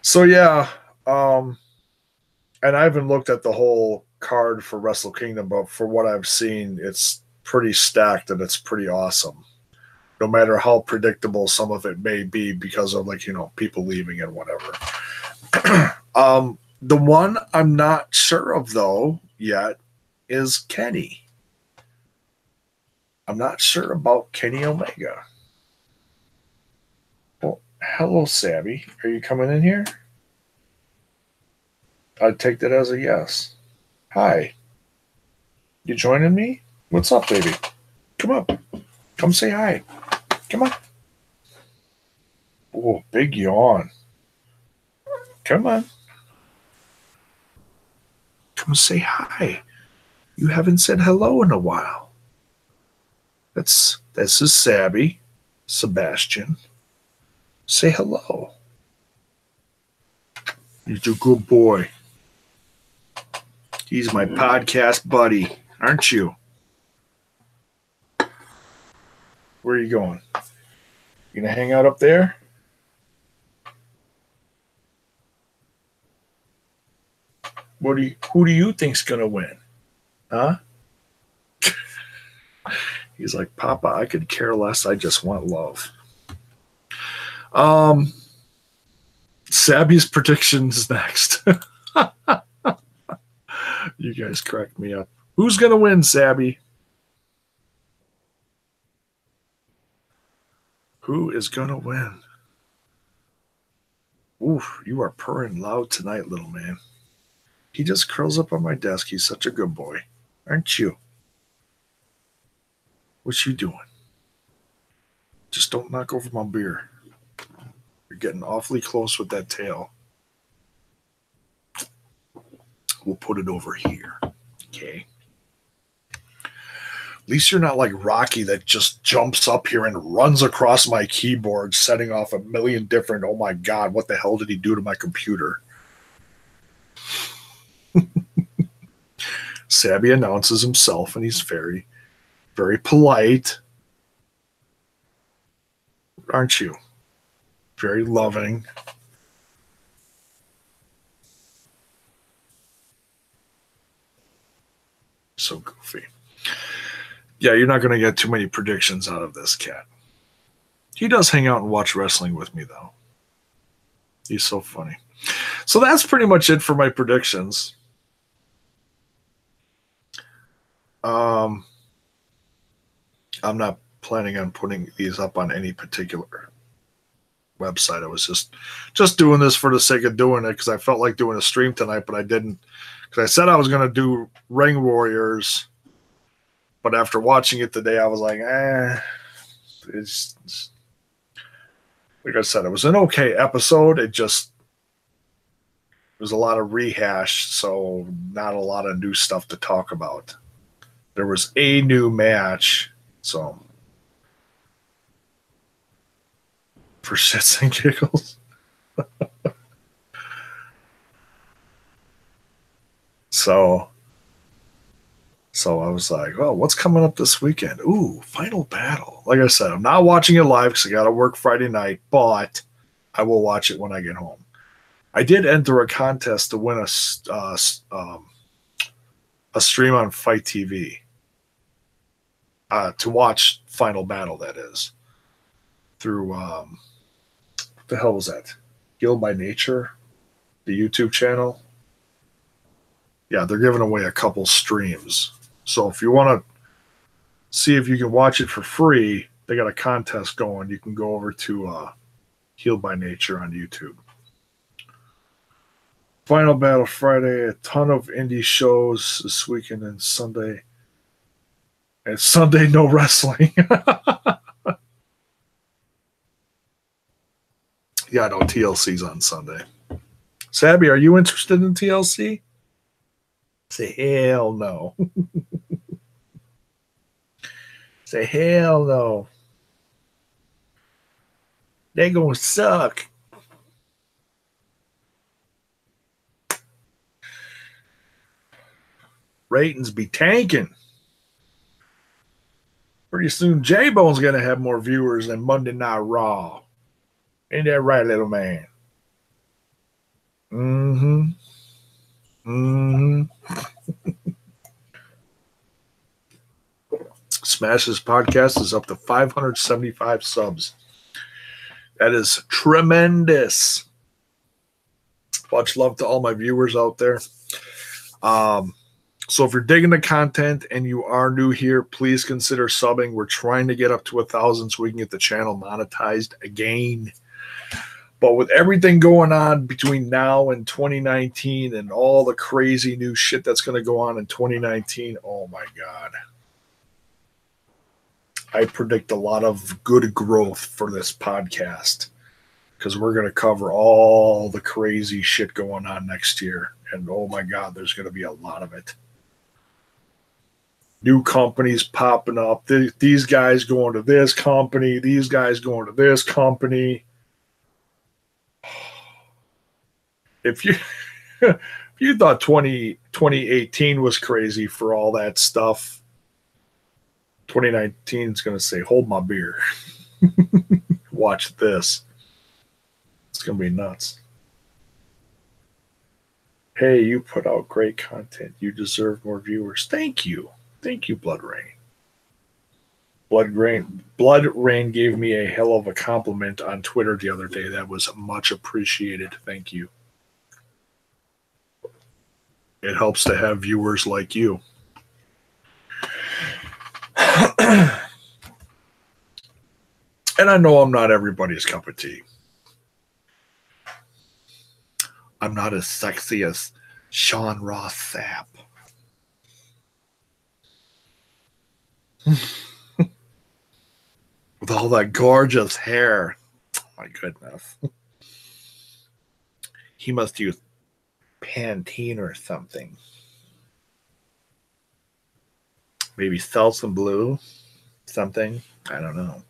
So yeah, and I haven't looked at the whole card for Wrestle Kingdom, but for what I've seen, it's pretty stacked and it's pretty awesome. No matter how predictable some of it may be because of people leaving and whatever. The one I'm not sure of, though, yet is Kenny. I'm not sure about Kenny Omega. Well, hello, Savvy. Are you coming in here? I'd take that as a yes. Hi. You joining me? What's up, baby? Come up. Come say hi. Come on. Oh, big yawn. Come on. Come say hi. You haven't said hello in a while. This is Sabby, Sebastian. Say hello. He's a good boy. He's my podcast buddy, aren't you? Where are you going? You gonna hang out up there? Who do you think's gonna win? Huh? He's like, Papa, I could care less. I just want love. Sabby's predictions next. You guys cracked me up. Who's gonna win, Sabby? Who is gonna win? Oof, you are purring loud tonight, little man. He just curls up on my desk. He's such a good boy. Aren't you? What you doing? Just don't knock over my beer. You're getting awfully close with that tail. We'll put it over here. Okay. At least you're not like Rocky that just jumps up here and runs across my keyboard, setting off a million different, oh my God, what the hell did he do to my computer? Sabby announces himself, and he's very, very polite. Aren't you? Very loving. So goofy. Yeah, you're not going to get too many predictions out of this cat. He does hang out and watch wrestling with me, though. He's so funny. So that's pretty much it for my predictions. I'm not planning on putting these up on any particular website. I was just doing this for the sake of doing it because I felt like doing a stream tonight, but I didn't. Because I said I was going to do Ring Warriors, but after watching it today, I was like, it's like I said, it was an okay episode. It was a lot of rehash, so not a lot of new stuff to talk about. There was a new match, so for shits and giggles. So I was like, well, what's coming up this weekend? Ooh, Final Battle. Like I said, I'm not watching it live because I got to work Friday night, but I will watch it when I get home. I did enter a contest to win a stream on Fight TV to watch Final Battle, that is, through, what the hell was that? Guild by Nature, the YouTube channel. Yeah, they're giving away a couple streams. So if you want to see if you can watch it for free, they got a contest going. You can go over to Healed by Nature on YouTube. Final Battle Friday, a ton of indie shows this weekend and Sunday. And Sunday, no wrestling. Yeah, no, TLC's on Sunday. Sabby, are you interested in TLC? Say hell no. Say hell no. They gonna suck. Ratings be tanking. Pretty soon J-Bone's gonna have more viewers than Monday Night Raw. Ain't that right, little man? Mm-hmm. Smash's podcast is up to 575 subs. That is tremendous. Much love to all my viewers out there. So if you're digging the content and you are new here, please consider subbing. We're trying to get up to 1,000 so we can get the channel monetized again. But with everything going on between now and 2019 and all the crazy new shit that's going to go on in 2019, oh my God. I predict a lot of good growth for this podcast because we're going to cover all the crazy shit going on next year. And oh my God, there's going to be a lot of it. New companies popping up. These guys going to this company. These guys going to this company. If you if you thought 2018 was crazy for all that stuff, 2019 is going to say, hold my beer. Watch this. It's going to be nuts. Hey, you put out great content. You deserve more viewers. Thank you. Thank you, Blood Rain. Blood Rain gave me a hell of a compliment on Twitter the other day. That was much appreciated. Thank you. It helps to have viewers like you. And I know I'm not everybody's cup of tea. I'm not as sexy as Sean Ross Sapp. With all that gorgeous hair. Oh my goodness. He must use Pantene or something. Maybe Selsun Blue. Something. I don't know.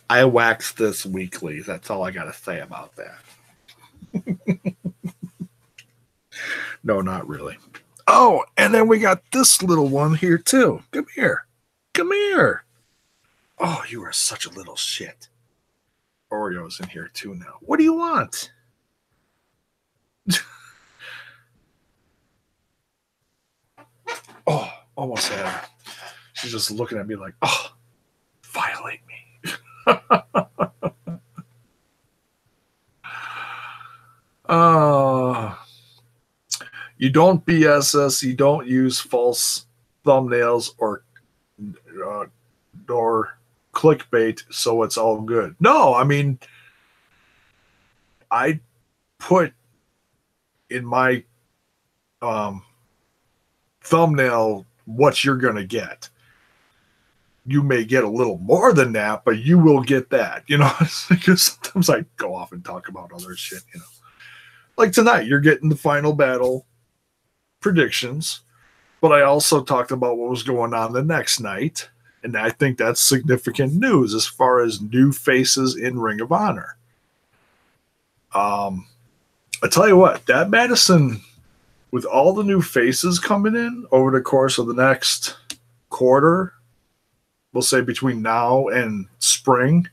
I wax this weekly. That's all I got to say about that. No, not really. Oh, and then we got this little one here, too. Come here. Come here. Oh, you are such a little shit. Oreo's in here, too, now. What do you want? Oh, almost had her. She's just looking at me like, oh, violate me. You don't BS us. You don't use false thumbnails or clickbait, so it's all good. No, I mean, I put in my thumbnail what you're going to get. You may get a little more than that, but you will get that. You know, because sometimes I go off and talk about other shit, you know. Like tonight, you're getting the final battle predictions, but I also talked about what was going on the next night, and I think that's significant news as far as new faces in Ring of Honor. I tell you what, that Madison, with all the new faces coming in over the course of the next quarter, we'll say between now and spring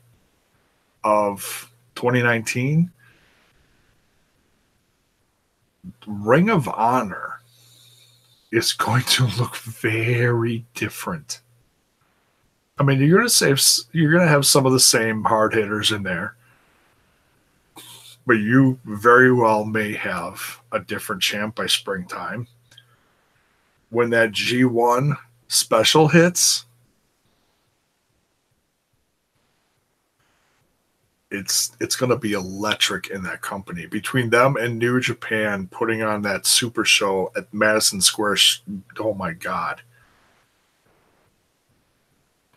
of 2019, Ring of Honor is going to look very different. I mean, you're going to have some of the same hard hitters in there, but you very well may have a different champ by springtime. When that G1 special hits, it's going to be electric in that company. Between them and New Japan putting on that super show at Madison Square, oh my God.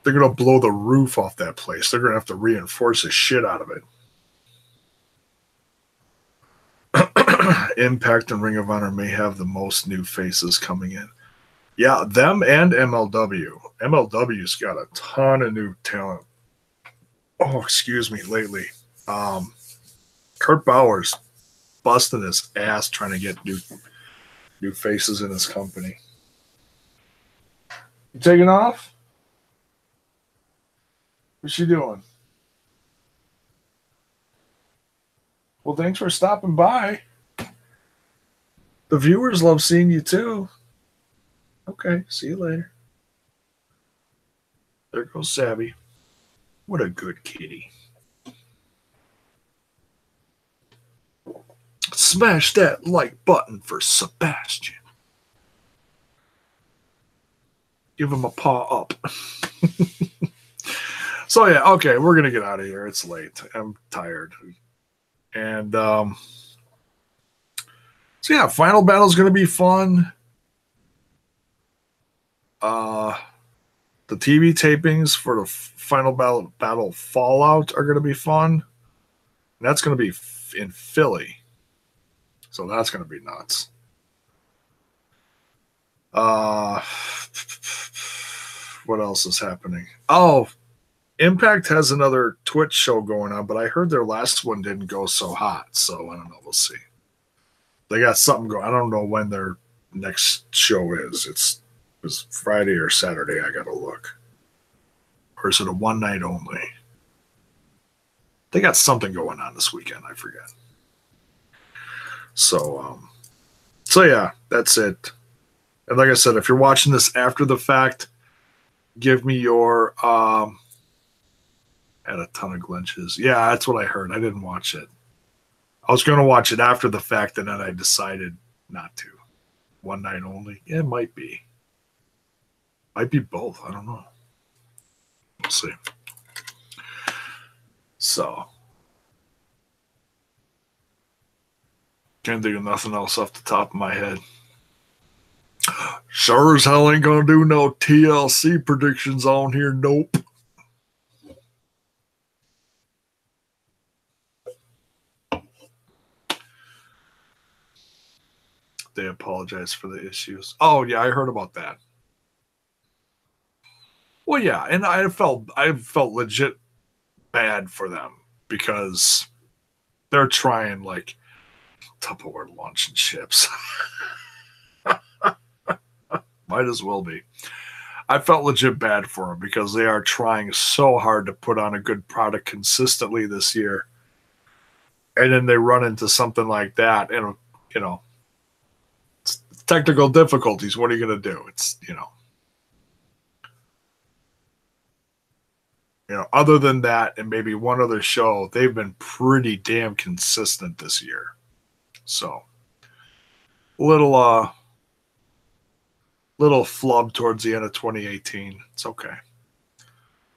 They're going to blow the roof off that place. They're going to have to reinforce the shit out of it. Impact and Ring of Honor may have the most new faces coming in. Yeah, them and MLW. MLW's got a ton of new talent. Oh, excuse me, lately. Kurt Bauer's busting his ass trying to get new faces in his company. You taking off? What's she doing? Well, thanks for stopping by. The viewers love seeing you too. Okay, see you later. There goes Savvy. What a good kitty. Smash that like button for Sebastian. Give him a paw up. So yeah, okay, we're gonna get out of here. It's late. I'm tired. And so yeah, final battle is gonna be fun. The TV tapings for the final battle Fallout are gonna be fun. And that's going to be in Philly. So that's going to be nuts. What else is happening? Oh, Impact has another Twitch show going on, but I heard their last one didn't go so hot. So I don't know. We'll see. They got something going. I don't know when their next show is. It's Friday or Saturday. I got to look. Or is it a one night only? They got something going on this weekend. I forget. So yeah, that's it. And like I said, if you're watching this after the fact, give me your had a ton of glitches. Yeah, that's what I heard. I didn't watch it. I was going to watch it after the fact, and then I decided not to. One night only? Yeah, it might be. Might be both. I don't know. We'll see. So, can't think of nothing else off the top of my head. Sure as hell ain't gonna do no TLC predictions on here. Nope. They apologize for the issues. Oh yeah, I heard about that. Well, yeah, and I felt legit bad for them because they're trying like Tupperware lunch and chips. Might as well be. I felt legit bad for them because they are trying so hard to put on a good product consistently this year. And then they run into something like that. And, it's technical difficulties. What are you going to do? It's, other than that and maybe one other show, they've been pretty damn consistent this year. So, little flub towards the end of 2018. It's okay.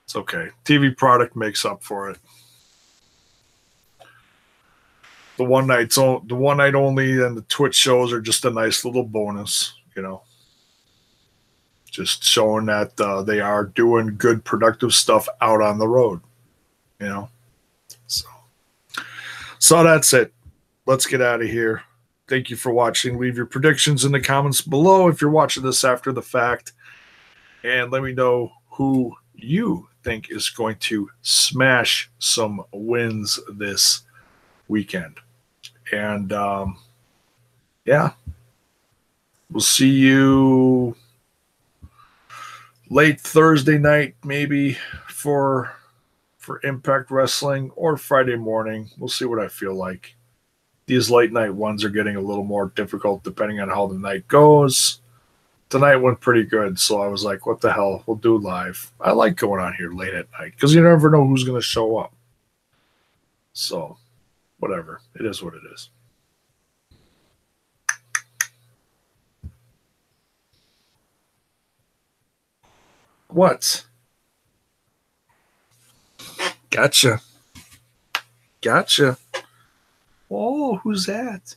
It's okay. TV product makes up for it. The one night only and the Twitch shows are just a nice little bonus, just showing that they are doing good productive stuff out on the road, So that's it. Let's get out of here. Thank you for watching. Leave your predictions in the comments below if you're watching this after the fact. And let me know who you think is going to smash some wins this weekend. And, yeah. We'll see you late Thursday night, maybe, for Impact Wrestling, or Friday morning. We'll see what I feel like. These late night ones are getting a little more difficult depending on how the night goes. Tonight went pretty good, so I was like, what the hell? We'll do live. I like going on here late at night because you never know who's going to show up. So, whatever. It is what it is. What? Gotcha. Oh, who's that?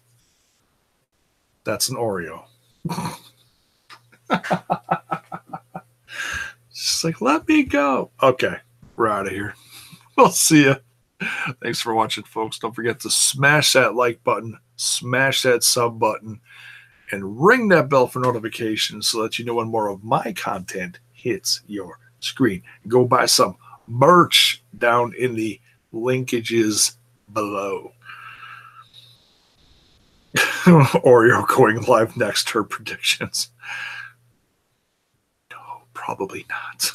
That's an Oreo. She's like, let me go. Okay, we're out of here. We'll see ya. Thanks for watching, folks. Don't forget to smash that like button, smash that sub button, and ring that bell for notifications so that you know when more of my content hits your screen. Go buy some merch down in the linkages below. Oreo going live next, her predictions. No, probably not.